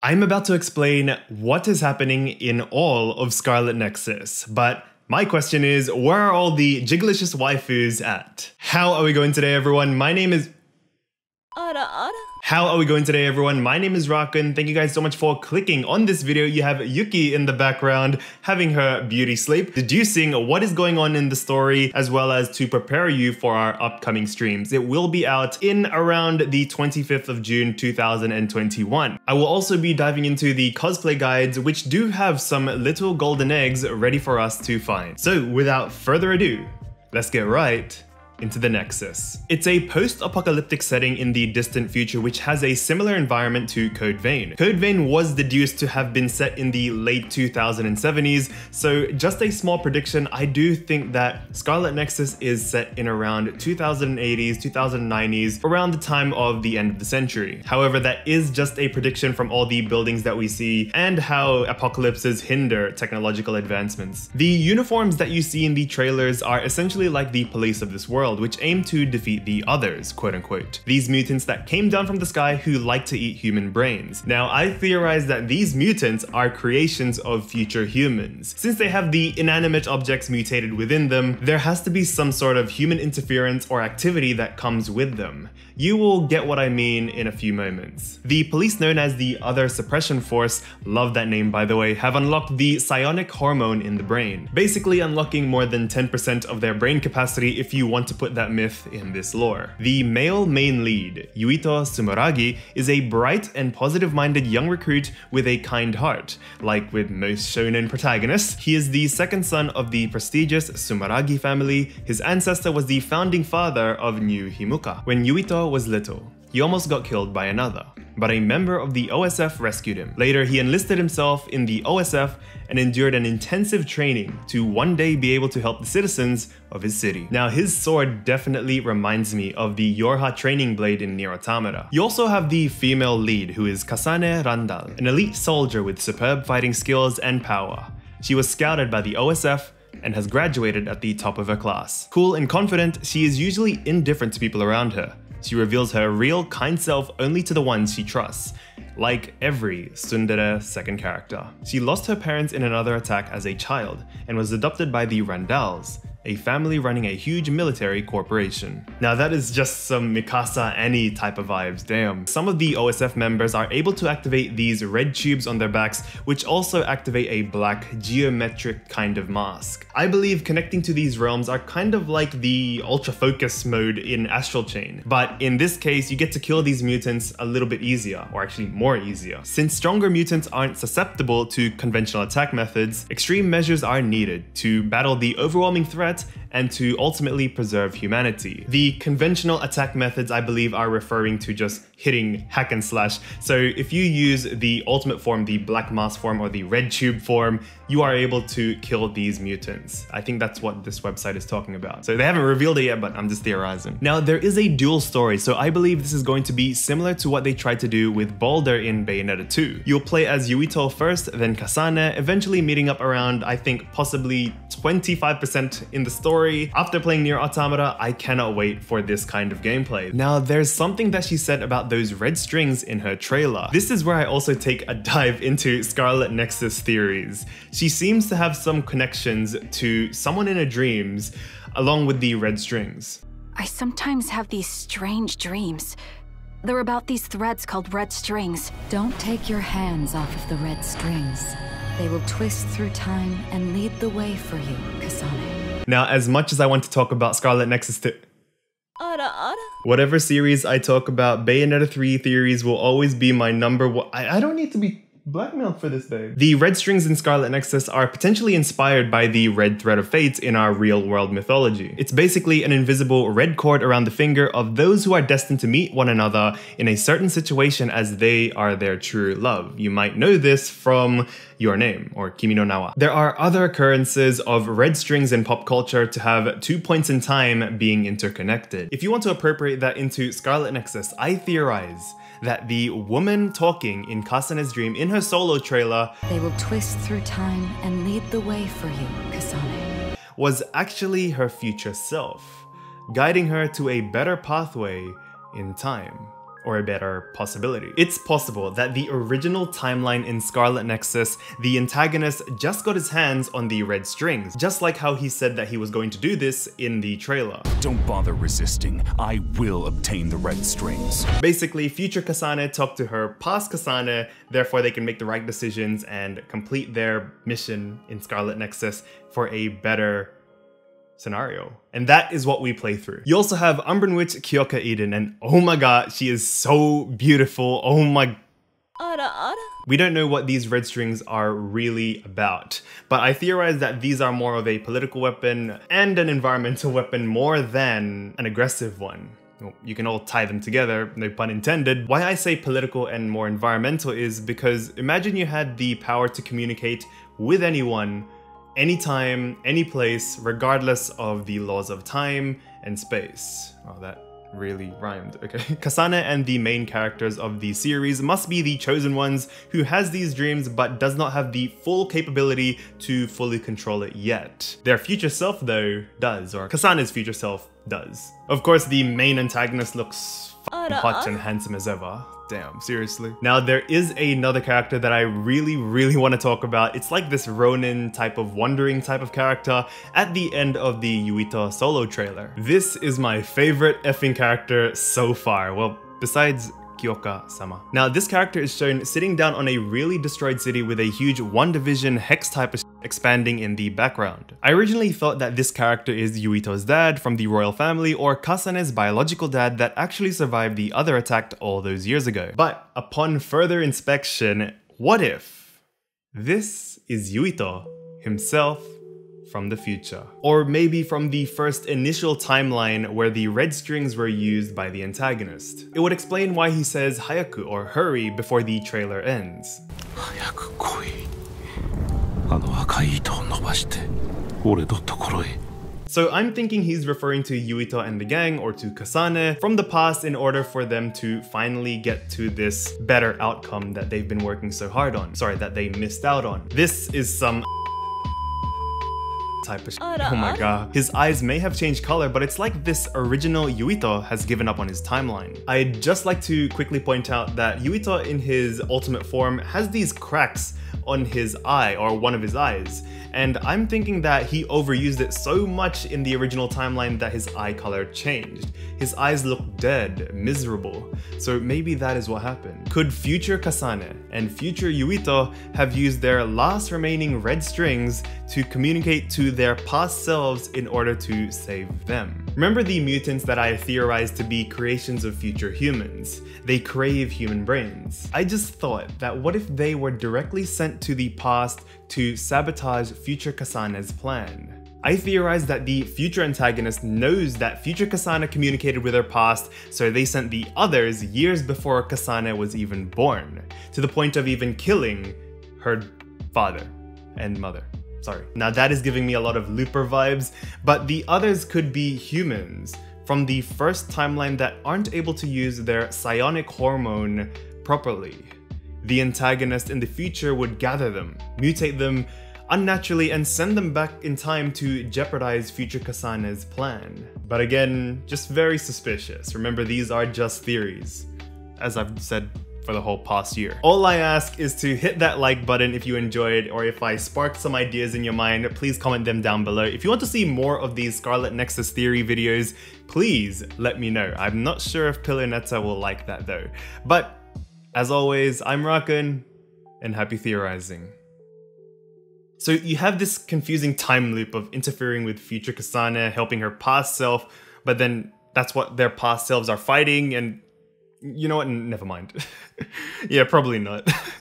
I'm about to explain what is happening in all of Scarlet Nexus, but my question is, where are all the jigglicious waifus at? How are we going today, everyone? My name is... How are we going today, everyone? My name is Rakun. Thank you guys so much for clicking on this video. You have Yuki in the background having her beauty sleep, deducing what is going on in the story, as well as to prepare you for our upcoming streams. It will be out in around the 25th of June 2021. I will also be diving into the cosplay guides, which do have some little golden eggs ready for us to find. So without further ado, let's get right into the Nexus. It's a post-apocalyptic setting in the distant future which has a similar environment to Code Vein. Code Vein was deduced to have been set in the late 2070s, so just a small prediction, I do think that Scarlet Nexus is set in around 2080s, 2090s, around the time of the end of the century. However, that is just a prediction from all the buildings that we see and how apocalypses hinder technological advancements. The uniforms that you see in the trailers are essentially like the police of this world, which aim to defeat the others, quote unquote. These mutants that came down from the sky who like to eat human brains. Now, I theorize that these mutants are creations of future humans. Since they have the inanimate objects mutated within them, there has to be some sort of human interference or activity that comes with them. You will get what I mean in a few moments. The police known as the Other Suppression Force, love that name by the way, have unlocked the psionic hormone in the brain, basically unlocking more than 10% of their brain capacity if you want to put that myth in this lore. The male main lead, Yuito Sumeragi, is a bright and positive-minded young recruit with a kind heart. Like with most shonen protagonists, he is the second son of the prestigious Sumeragi family. His ancestor was the founding father of New Himuka. When Yuito was little, he almost got killed by another, but a member of the OSF rescued him. Later, he enlisted himself in the OSF and endured an intensive training to one day be able to help the citizens of his city. Now, his sword definitely reminds me of the Yorha training blade in Nier Automata. You also have the female lead, who is Kasane Randall, an elite soldier with superb fighting skills and power. She was scouted by the OSF and has graduated at the top of her class. Cool and confident, she is usually indifferent to people around her. She reveals her real, kind self only to the ones she trusts, like every tsundere second character. She lost her parents in another attack as a child, and was adopted by the Randalls, a family running a huge military corporation. Now that is just some Mikasa Annie type of vibes, damn. Some of the OSF members are able to activate these red tubes on their backs, which also activate a black geometric kind of mask. I believe connecting to these realms are kind of like the ultra focus mode in Astral Chain, but in this case you get to kill these mutants a little bit easier, or actually more easier. Since stronger mutants aren't susceptible to conventional attack methods, extreme measures are needed to battle the overwhelming threat and to ultimately preserve humanity. The conventional attack methods, I believe, are referring to just hitting hack and slash. So if you use the ultimate form, the black mask form, or the red tube form, you are able to kill these mutants. I think that's what this website is talking about. So they haven't revealed it yet, but I'm just theorizing. Now, there is a dual story, so I believe this is going to be similar to what they tried to do with Balder in Bayonetta 2. You'll play as Yuito first, then Kasane, eventually meeting up around, I think, possibly 25% in the story. After playing Nier Automata, I cannot wait for this kind of gameplay. Now, there's something that she said about those red strings in her trailer. This is where I also take a dive into Scarlet Nexus theories. She seems to have some connections to someone in her dreams, along with the red strings. I sometimes have these strange dreams. They're about these threads called red strings. Don't take your hands off of the red strings. They will twist through time and lead the way for you, Kasane. Now, as much as I want to talk about Scarlet Nexus whatever series I talk about, Bayonetta 3 theories will always be my number one. I don't need to be blackmailed for this, babe. The red strings in Scarlet Nexus are potentially inspired by the red thread of fate in our real-world mythology. It's basically an invisible red cord around the finger of those who are destined to meet one another in a certain situation as they are their true love. You might know this from Your Name, or Kimi no Na wa. There are other occurrences of red strings in pop culture to have 2 points in time being interconnected. If you want to appropriate that into Scarlet Nexus, I theorize that the woman talking in Kasane's dream in her solo trailer, they will twist through time and lead the way for you, Kasane, was actually her future self, guiding her to a better pathway in time. or a better possibility. It's possible that the original timeline in Scarlet Nexus, the antagonist just got his hands on the red strings, just like how he said that he was going to do this in the trailer. Don't bother resisting. I will obtain the red strings. Basically, future Kasane talked to her past Kasane, therefore they can make the right decisions and complete their mission in Scarlet Nexus for a better scenario. And that is what we play through. You also have Umbran Witch Kyoka Eden, and oh my god, she is so beautiful. Oh my... We don't know what these red strings are really about, but I theorize that these are more of a political weapon and an environmental weapon more than an aggressive one. You can all tie them together, no pun intended. Why I say political and more environmental is because imagine you had the power to communicate with anyone, anytime, any place, regardless of the laws of time and space. Oh, that really rhymed, okay. Kasane and the main characters of the series must be the chosen ones who has these dreams but does not have the full capability to fully control it yet. Their future self though does, or Kasane's future self does. Of course, the main antagonist looks hot and handsome as ever. Damn, seriously. Now there is another character that I really want to talk about. It's like this Ronin type of wandering type of character at the end of the Yuito solo trailer. This is my favorite effing character so far. Well, besides Kyoka-sama. Now this character is shown sitting down on a really destroyed city with a huge one division hex type of expanding in the background. I originally thought that this character is Yuito's dad from the royal family or Kasane's biological dad that actually survived the other attack all those years ago. But upon further inspection, what if this is Yuito himself from the future? Or maybe from the first initial timeline where the red strings were used by the antagonist. It would explain why he says hayaku or hurry before the trailer ends. So I'm thinking he's referring to Yuito and the gang, or to Kasane, from the past in order for them to finally get to this better outcome that they've been working so hard on. Sorry, that they missed out on. This is some type of shit. Oh my god. His eyes may have changed color, but it's like this original Yuito has given up on his timeline. I'd just like to quickly point out that Yuito in his ultimate form has these cracks on his eye, or one of his eyes, and I'm thinking that he overused it so much in the original timeline that his eye color changed. His eyes look dead, miserable, so maybe that is what happened. Could future Kasane and future Yuito have used their last remaining red strings to communicate to their past selves in order to save them? Remember the mutants that I theorized to be creations of future humans? They crave human brains. I just thought that what if they were directly sent to the past to sabotage future Kasane's plan? I theorized that the future antagonist knows that future Kasane communicated with her past, so they sent the others years before Kasane was even born, to the point of even killing her father and mother. Sorry. Now that is giving me a lot of Looper vibes, but the others could be humans from the first timeline that aren't able to use their psionic hormone properly. The antagonist in the future would gather them, mutate them unnaturally, and send them back in time to jeopardize future Kasane's plan. But again, just very suspicious. Remember, these are just theories, as I've said for the whole past year. All I ask is to hit that like button if you enjoyed, or if I sparked some ideas in your mind, please comment them down below. If you want to see more of these Scarlet Nexus theory videos, please let me know. I'm not sure if Bayonetta will like that though. But as always, I'm Rakun, and happy theorizing. So you have this confusing time loop of interfering with future Kasane, helping her past self, but then that's what their past selves are fighting, and you know what, never mind. Yeah, probably not.